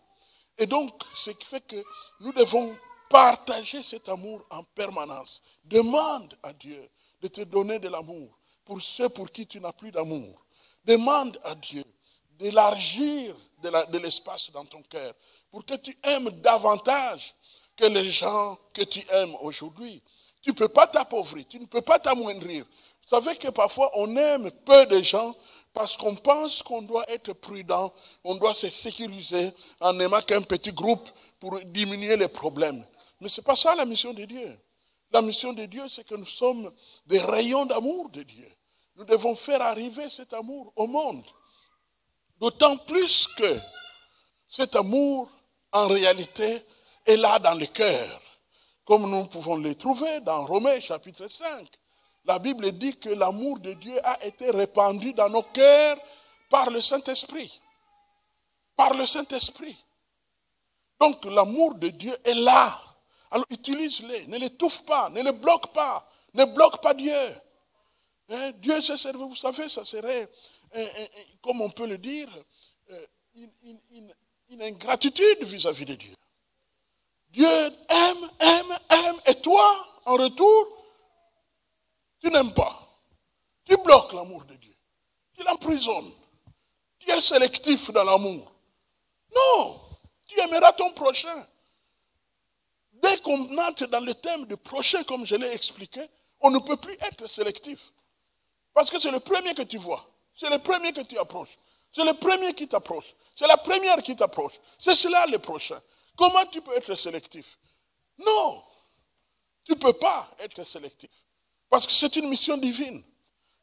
Et donc, ce qui fait que nous devons partager cet amour en permanence. Demande à Dieu de te donner de l'amour pour ceux pour qui tu n'as plus d'amour. Demande à Dieu d'élargir de l'espace dans ton cœur pour que tu aimes davantage que les gens que tu aimes aujourd'hui. Tu ne peux pas t'appauvrir, tu ne peux pas t'amoindrir. Vous savez que parfois on aime peu de gens parce qu'on pense qu'on doit être prudent, on doit se sécuriser en n'aimant qu'un petit groupe pour diminuer les problèmes. Mais ce n'est pas ça la mission de Dieu. La mission de Dieu, c'est que nous sommes des rayons d'amour de Dieu. Nous devons faire arriver cet amour au monde. D'autant plus que cet amour, en réalité, est là dans le cœur. Comme nous pouvons le trouver dans Romains chapitre 5. La Bible dit que l'amour de Dieu a été répandu dans nos cœurs par le Saint-Esprit. Par le Saint-Esprit. Donc l'amour de Dieu est là. Alors utilise-les, ne l'étouffe pas, ne les bloque pas, ne bloque pas Dieu. Hein? Dieu se servait, vous savez, ça serait, comme on peut le dire, une ingratitude vis-à-vis de Dieu. Dieu aime, et toi, en retour, tu n'aimes pas. Tu bloques l'amour de Dieu. Tu l'emprisonnes. Tu es sélectif dans l'amour. Non, tu aimeras ton prochain. Dès qu'on entre dans le thème du prochain, comme je l'ai expliqué, on ne peut plus être sélectif. Parce que c'est le premier que tu vois. C'est le premier que tu approches. C'est le premier qui t'approche. C'est la première qui t'approche. C'est cela le prochain. Comment tu peux être sélectif? Non, tu ne peux pas être sélectif. Parce que c'est une mission divine.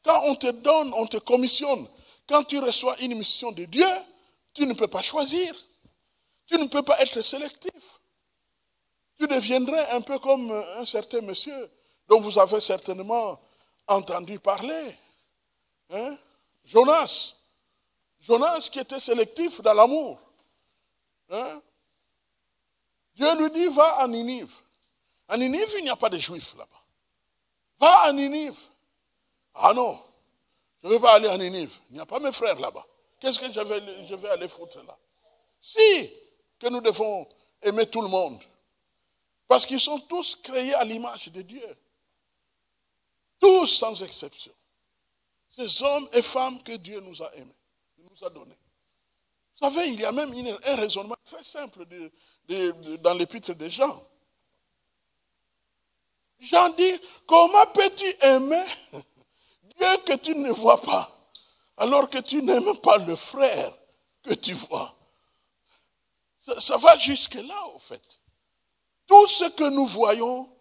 Quand on te donne, on te commissionne, quand tu reçois une mission de Dieu, tu ne peux pas choisir. Tu ne peux pas être sélectif. Tu deviendrais un peu comme un certain monsieur dont vous avez certainement entendu parler. Hein? Jonas. Jonas qui était sélectif dans l'amour. Hein? Dieu lui dit, va à Ninive. À Ninive, il n'y a pas de juifs là-bas. Va à Ninive. Ah non, je ne vais pas aller à Ninive. Il n'y a pas mes frères là-bas. Qu'est-ce que je vais aller foutre là? Si, que nous devons aimer tout le monde. Parce qu'ils sont tous créés à l'image de Dieu. Tous sans exception. Ces hommes et femmes que Dieu nous a aimés, nous a donnés. Vous savez, il y a même un raisonnement très simple dans l'épître de Jean. Jean dit, comment peux-tu aimer Dieu que tu ne vois pas, alors que tu n'aimes pas le frère que tu vois? Ça va jusque-là, au fait. Tout ce que nous voyons,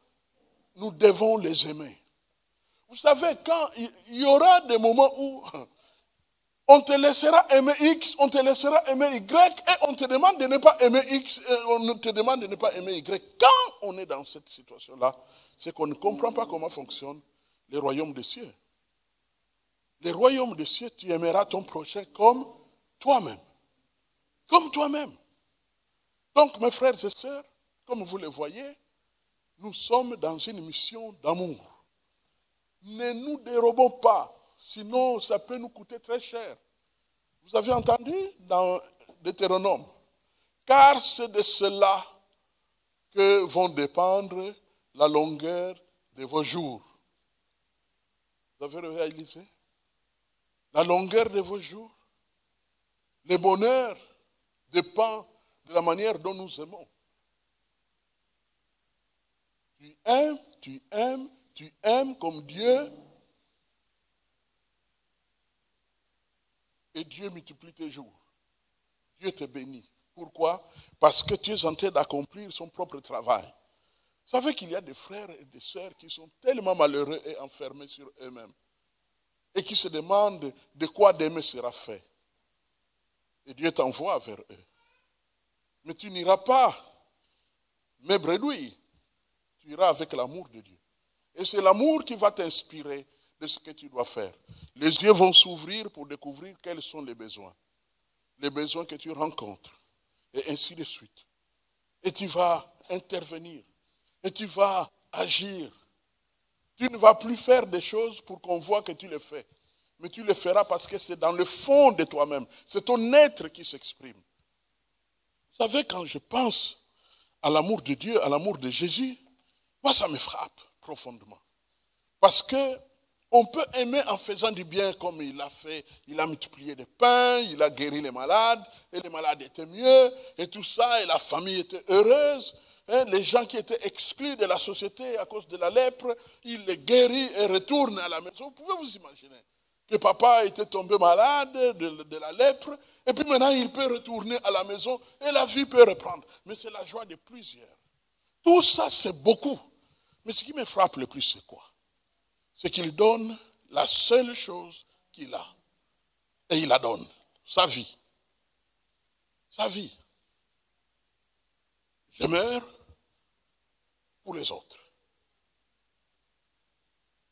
nous devons les aimer. Vous savez, quand il y aura des moments où on te laissera aimer X, on te laissera aimer Y, et on te demande de ne pas aimer X, et on te demande de ne pas aimer Y. Quand on est dans cette situation-là, c'est qu'on ne comprend pas comment fonctionne le royaume des cieux. Le royaume des cieux, tu aimeras ton prochain comme toi-même. Comme toi-même. Donc, mes frères et sœurs, comme vous le voyez, nous sommes dans une mission d'amour. Ne nous dérobons pas, sinon ça peut nous coûter très cher. Vous avez entendu dans Deutéronome, car c'est de cela que vont dépendre la longueur de vos jours. Vous avez réalisé? La longueur de vos jours, le bonheur dépend de la manière dont nous aimons. Tu aimes comme Dieu, et Dieu multiplie tes jours. Dieu te bénit. Pourquoi? Parce que tu es en train d'accomplir son propre travail. Vous savez qu'il y a des frères et des sœurs qui sont tellement malheureux et enfermés sur eux-mêmes et qui se demandent de quoi demain sera fait. Et Dieu t'envoie vers eux. Mais tu n'iras pas me bredouiller. Tu iras avec l'amour de Dieu. Et c'est l'amour qui va t'inspirer de ce que tu dois faire. Les yeux vont s'ouvrir pour découvrir quels sont les besoins que tu rencontres, et ainsi de suite. Et tu vas intervenir, et tu vas agir. Tu ne vas plus faire des choses pour qu'on voit que tu les fais, mais tu les feras parce que c'est dans le fond de toi-même. C'est ton être qui s'exprime. Vous savez, quand je pense à l'amour de Dieu, à l'amour de Jésus, moi ça me frappe profondément. Parce que on peut aimer en faisant du bien comme il l'a fait. Il a multiplié des pains, il a guéri les malades, et les malades étaient mieux, et tout ça, et la famille était heureuse. Les gens qui étaient exclus de la société à cause de la lèpre, il les guérit et retourne à la maison. Vous pouvez vous imaginer que papa était tombé malade de la lèpre, et puis maintenant il peut retourner à la maison, et la vie peut reprendre. Mais c'est la joie de plusieurs. Tout ça, c'est beaucoup. Mais ce qui me frappe le plus, c'est quoi? C'est qu'il donne la seule chose qu'il a. Et il la donne. Sa vie. Sa vie. Je meurs pour les autres.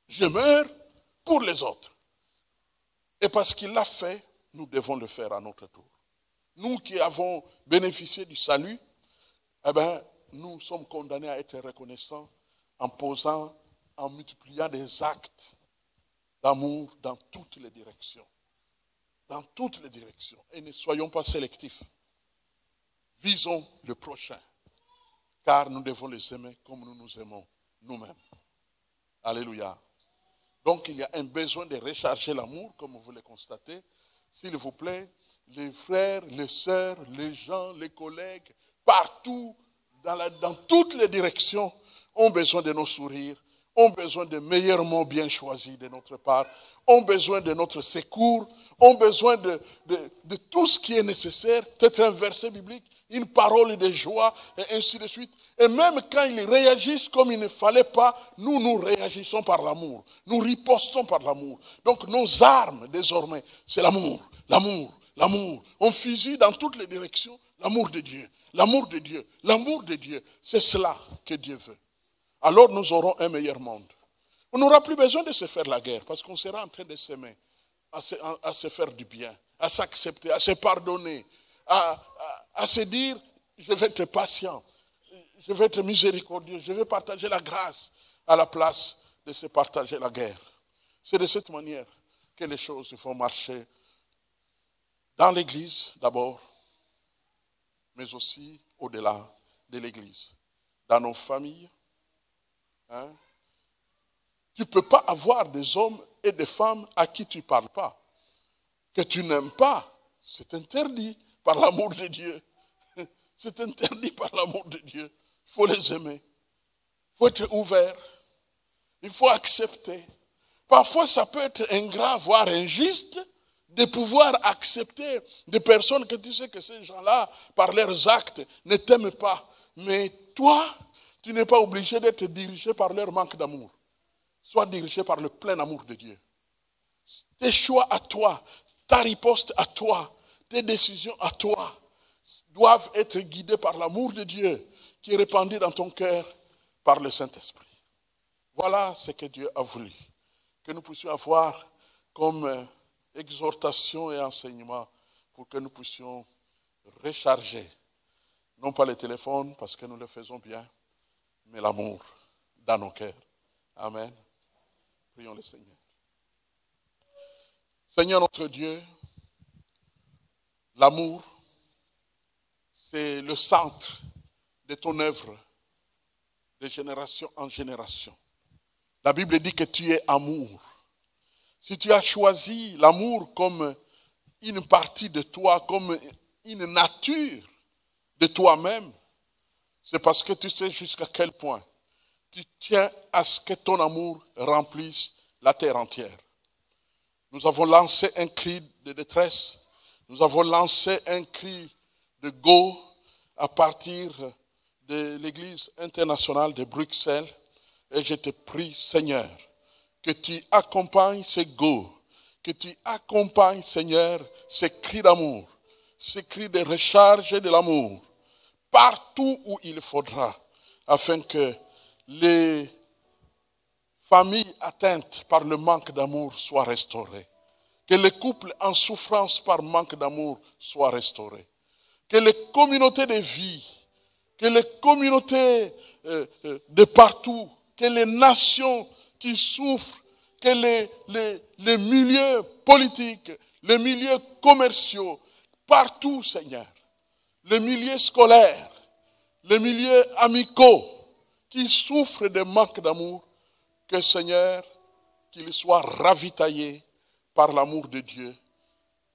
Je meurs pour les autres. Et parce qu'il l'a fait, nous devons le faire à notre tour. Nous qui avons bénéficié du salut, eh bien, nous sommes condamnés à être reconnaissants en multipliant des actes d'amour dans toutes les directions. Dans toutes les directions. Et ne soyons pas sélectifs. Visons le prochain. Car nous devons les aimer comme nous nous aimons nous-mêmes. Alléluia. Donc il y a un besoin de recharger l'amour, comme vous le constatez. S'il vous plaît, les frères, les sœurs, les gens, les collègues, partout, dans toutes les directions, ont besoin de nos sourires, ont besoin de meilleurs mots bien choisis de notre part, ont besoin de notre secours, ont besoin de tout ce qui est nécessaire, peut-être un verset biblique, une parole de joie, et ainsi de suite. Et même quand ils réagissent comme il ne fallait pas, nous réagissons par l'amour. Nous ripostons par l'amour. Donc nos armes, désormais, c'est l'amour, l'amour, l'amour. On fusille dans toutes les directions l'amour de Dieu, l'amour de Dieu, l'amour de Dieu. C'est cela que Dieu veut. Alors nous aurons un meilleur monde. On n'aura plus besoin de se faire la guerre, parce qu'on sera en train de s'aimer, à se faire du bien, à s'accepter, à se pardonner, à se dire, je vais être patient, je vais être miséricordieux, je vais partager la grâce à la place de se partager la guerre. C'est de cette manière que les choses vont marcher dans l'Église d'abord, mais aussi au-delà de l'Église, dans nos familles. Hein? Tu ne peux pas avoir des hommes et des femmes à qui tu ne parles pas, que tu n'aimes pas. C'est interdit par l'amour de Dieu. C'est interdit par l'amour de Dieu. Il faut les aimer. Il faut être ouvert. Il faut accepter. Parfois, ça peut être ingrat, voire injuste, de pouvoir accepter des personnes que tu sais que ces gens-là, par leurs actes, ne t'aiment pas. Mais toi, tu n'es pas obligé d'être dirigé par leur manque d'amour. Sois dirigé par le plein amour de Dieu. Tes choix à toi, ta riposte à toi, tes décisions à toi doivent être guidées par l'amour de Dieu qui est répandu dans ton cœur par le Saint-Esprit. Voilà ce que Dieu a voulu. Que nous puissions avoir comme exhortation et enseignement pour que nous puissions recharger, non pas les téléphones parce que nous le faisons bien, mais l'amour dans nos cœurs. Amen. Prions le Seigneur. Seigneur notre Dieu, l'amour, c'est le centre de ton œuvre de génération en génération. La Bible dit que tu es amour. Si tu as choisi l'amour comme une partie de toi, comme une nature de toi-même, c'est parce que tu sais jusqu'à quel point tu tiens à ce que ton amour remplisse la terre entière. Nous avons lancé un cri de détresse, nous avons lancé un cri de go à partir de l'Église internationale de Bruxelles. Et je te prie, Seigneur, que tu accompagnes ces go, que tu accompagnes, Seigneur, ces cris d'amour, ces cris de recharge de l'amour, partout où il faudra, afin que les familles atteintes par le manque d'amour soient restaurées. Que les couples en souffrance par manque d'amour soient restaurés. Que les communautés de vie, que les communautés de partout, que les nations qui souffrent, que les milieux politiques, les milieux commerciaux, partout, Seigneur, les milieux scolaires, les milieux amicaux, qui souffrent de manque d'amour, que Seigneur, qu'ils soient ravitaillés par l'amour de Dieu,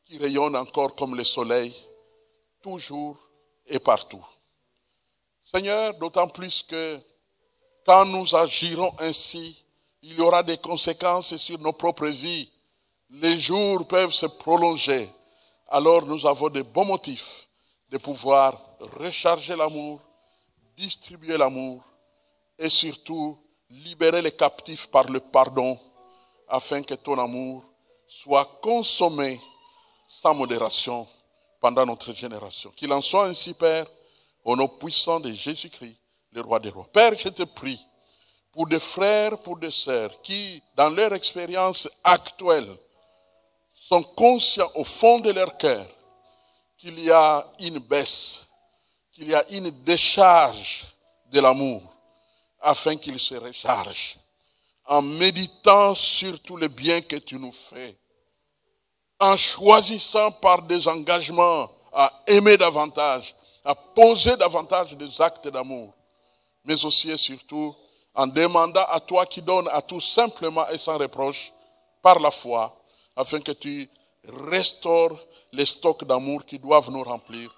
qui rayonne encore comme le soleil, toujours et partout. Seigneur, d'autant plus que quand nous agirons ainsi, il y aura des conséquences sur nos propres vies. Les jours peuvent se prolonger. Alors nous avons de bons motifs de pouvoir recharger l'amour, distribuer l'amour et surtout libérer les captifs par le pardon afin que ton amour soit consommé sans modération pendant notre génération. Qu'il en soit ainsi, Père, au nom puissant de Jésus-Christ, le roi des rois. Père, je te prie pour des frères, pour des sœurs qui, dans leur expérience actuelle, sont conscients au fond de leur cœur qu'il y a une baisse, qu'il y a une décharge de l'amour, afin qu'ils se rechargent en méditant sur tous les biens que tu nous fais, en choisissant par des engagements à aimer davantage, à poser davantage des actes d'amour, mais aussi et surtout en demandant à toi qui donnes à tous simplement et sans reproche, par la foi, afin que tu restaures les stocks d'amour qui doivent nous remplir,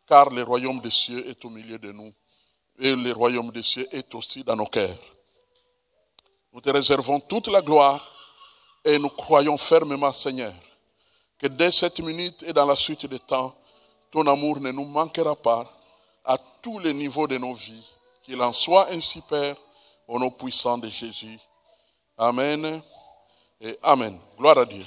car le royaume des cieux est au milieu de nous, et le royaume des cieux est aussi dans nos cœurs. Nous te réservons toute la gloire, et nous croyons fermement, Seigneur, que dès cette minute et dans la suite des temps, ton amour ne nous manquera pas à tous les niveaux de nos vies. Qu'il en soit ainsi, Père, au nom puissant de Jésus. Amen et Amen. Gloire à Dieu.